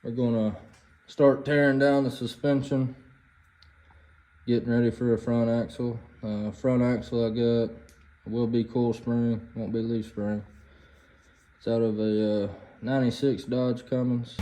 We're gonna start tearing down the suspension, getting ready for a front axle. Front axle I got will be coil spring, won't be leaf spring. It's out of a 96 Dodge Cummins.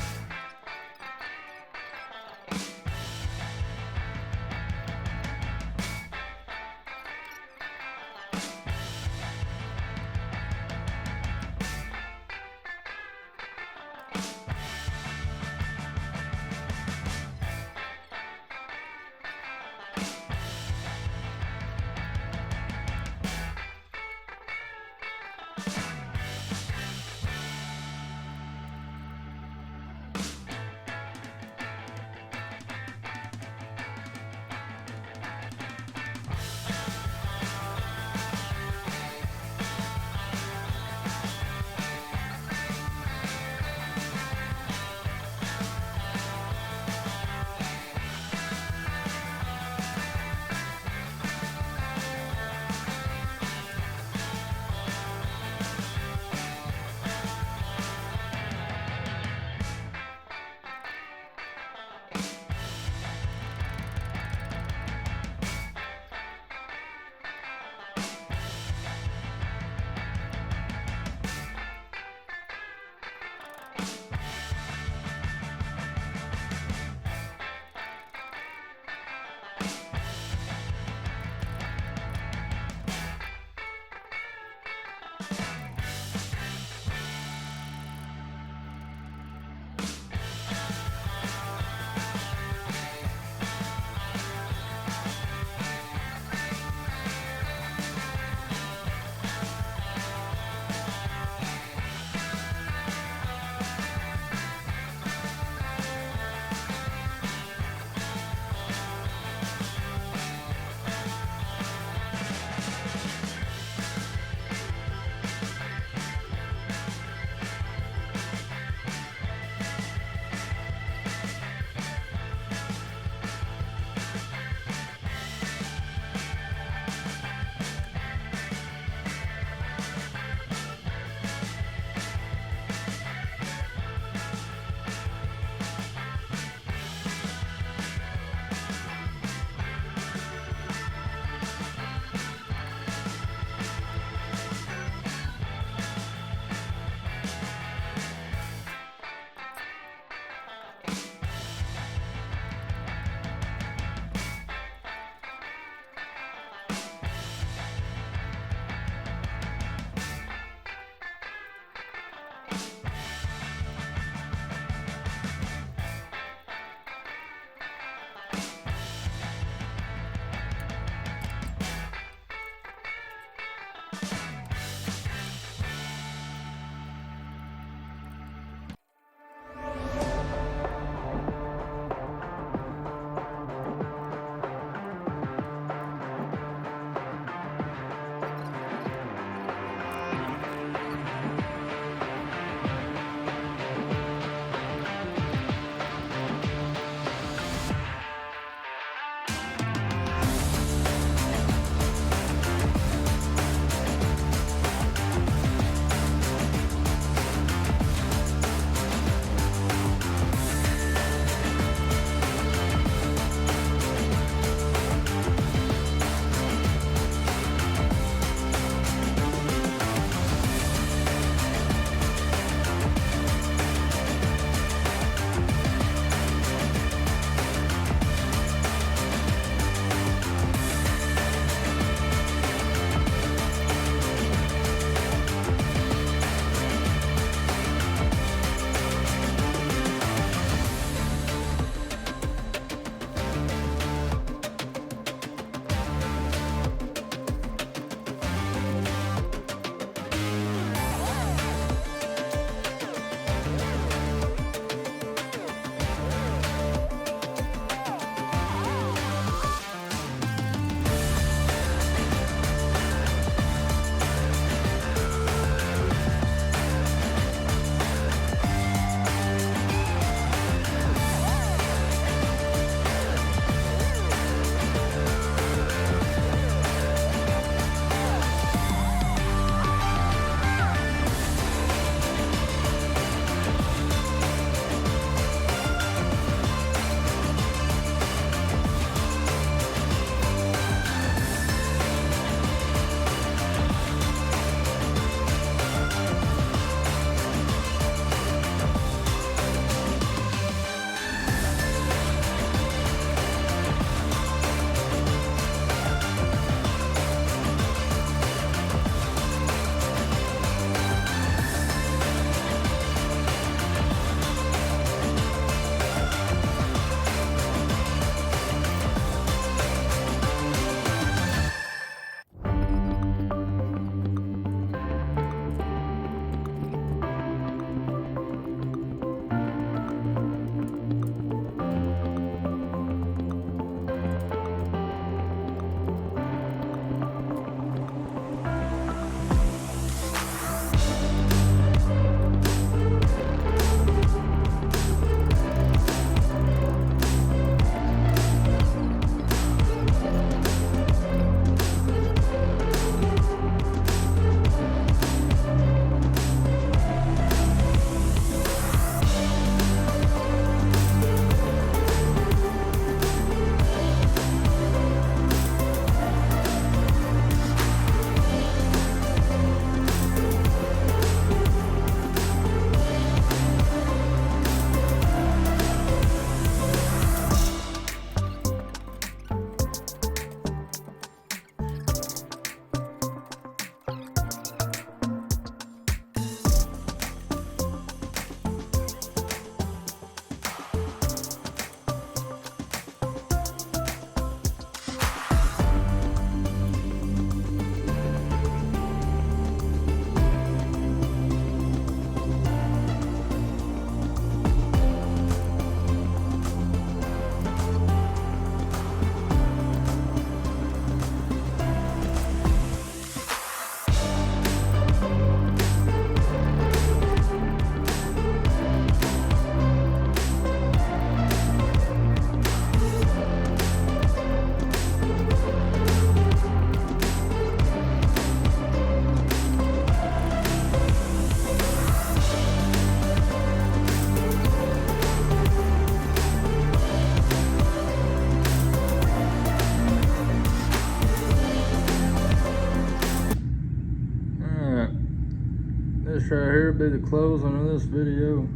here will be the closing of this video.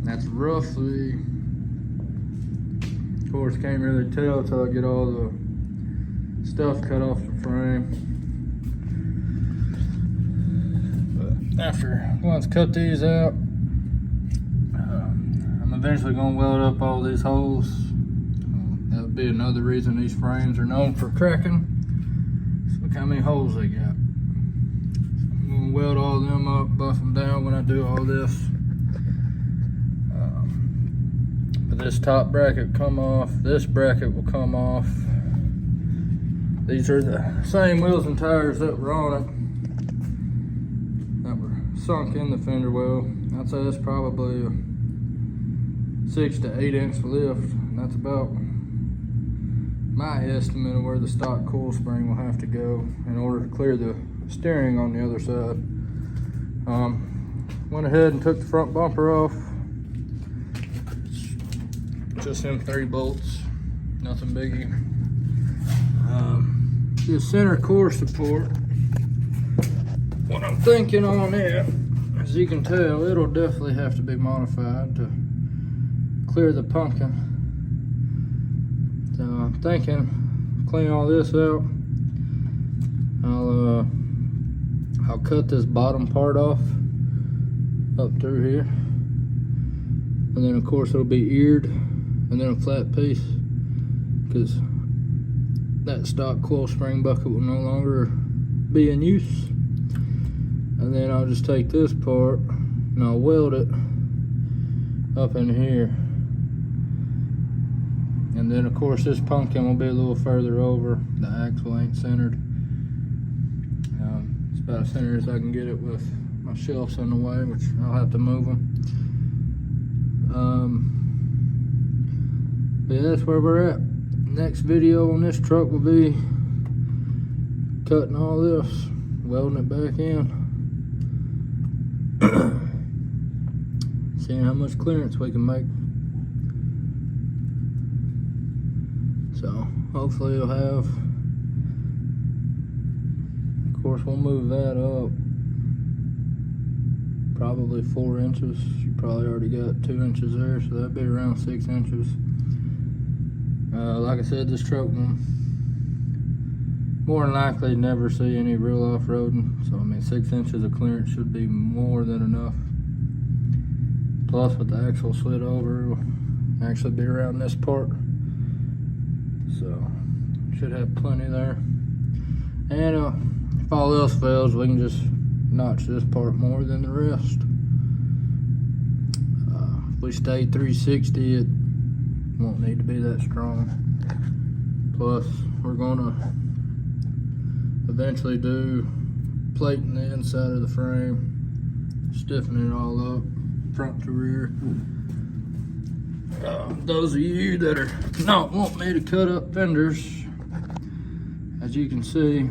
That's roughly, of course, can't really tell till I get all the stuff cut off the frame. But after, once cut these out, I'm eventually gonna weld up all these holes. That would be another reason these frames are known for cracking. So look how many holes they got. I'm gonna weld all them up, buff them down when I do all this. But this top bracket come off, this bracket will come off. These are the same wheels and tires that were on it, that were sunk in the fender well. I'd say that's probably a 6 to 8 inch lift, and that's about my estimate of where the stock coil spring will have to go in order to clear the steering on the other side. Went ahead and took the front bumper off. Just them 3 bolts, nothing biggie. The center core support, what I'm thinking on it, as you can tell, it'll definitely have to be modified to clear the pumpkin. So I'm thinking, clean all this out. I'll cut this bottom part off up through here, and then of course it'll be eared, and then a flat piece, because that stock coil spring bucket will no longer be in use. And then I'll just take this part and I'll weld it up in here. And then of course this pumpkin will be a little further over. The axle ain't centered. It's about as center as I can get it with my shelves in the way, which I'll have to move them. But yeah, that's where we're at. Next video on this truck will be cutting all this, welding it back in, seeing how much clearance we can make. So hopefully you'll have, of course we'll move that up probably 4 inches. You probably already got 2 inches there, so that'd be around 6 inches. Like I said, this truck will more than likely never see any real off-roading. So I mean, 6 inches of clearance should be more than enough. Plus with the axle slid over, it'll actually be around this part. So should have plenty there. And if all else fails, we can just notch this part more than the rest. If we stay 360, it won't need to be that strong. Plus, we're gonna eventually do plating the inside of the frame, stiffen it all up, front to rear. Those of you that are not wanting me to cut up fenders, as you can see,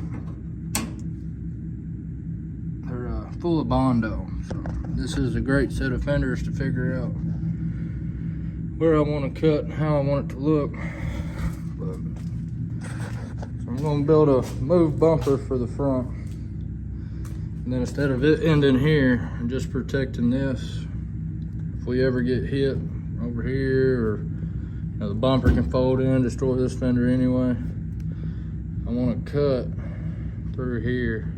they're full of Bondo. So this is a great set of fenders to figure out where I want to cut and how I want it to look. But, so I'm going to build a move bumper for the front, and then instead of it ending here and just protecting this, if we ever get hit over here, or you know, the bumper can fold in, destroy this fender anyway, I want to cut through here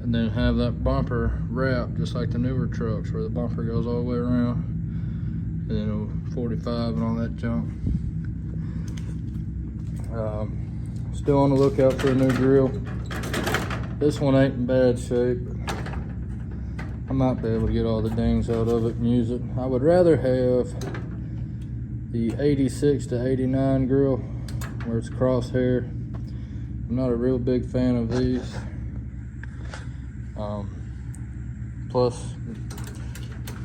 and then have that bumper wrap just like the newer trucks, where the bumper goes all the way around, and then 45 and all that junk. Still on the lookout for a new grill. This one ain't in bad shape, but I might be able to get all the dings out of it and use it. I would rather have the 86 to 89 grill where it's crosshair. I'm not a real big fan of these. Plus,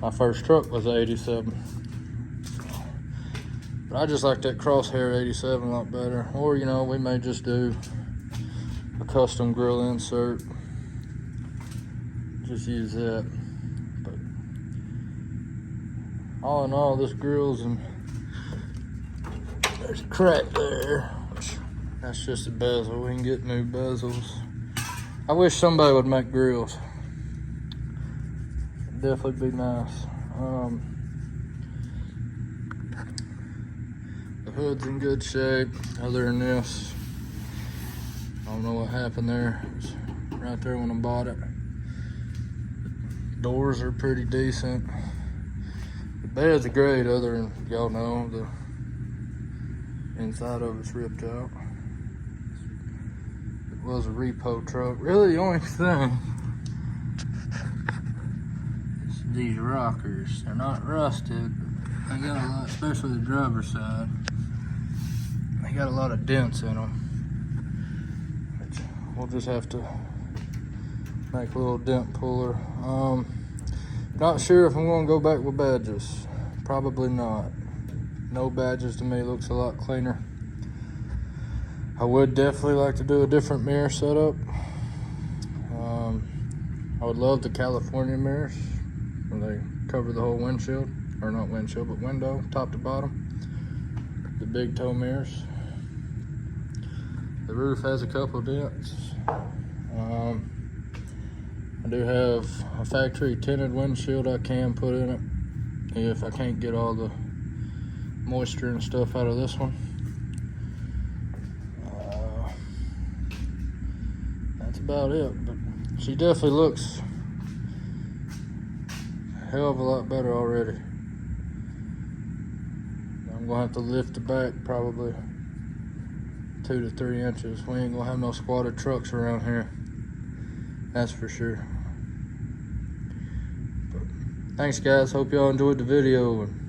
my first truck was 87. But I just like that crosshair 87 a lot better. Or, you know, we may just do a custom grill insert. Just use that. But all in all, this grill's and there's a crack there, which That's just a bezel. We can get new bezels. I wish somebody would make grills. It'd definitely be nice. The hood's in good shape. Other than this, I don't know what happened there. It was right there when I bought it. Doors are pretty decent. The bed's great, other than, y'all know, the inside of it's ripped out. It was a repo truck. Really, the only thing is these rockers. They're not rusted, but they got a lot, especially the driver's side. They got a lot of dents in them. Which we'll just have to make a little dent puller. Not sure if I'm gonna go back with badges. Probably not. No badges to me looks a lot cleaner. I would definitely like to do a different mirror setup. I would love the California mirrors where they cover the whole windshield, or not windshield, but window, top to bottom. The big toe mirrors. The roof has a couple dents. I do have a factory tinted windshield I can put in it if I can't get all the moisture and stuff out of this one. That's about it, but she definitely looks a hell of a lot better already. I'm gonna have to lift the back probably 2 to 3 inches. We ain't gonna have no squatted trucks around here, that's for sure. But thanks guys, hope y'all enjoyed the video, and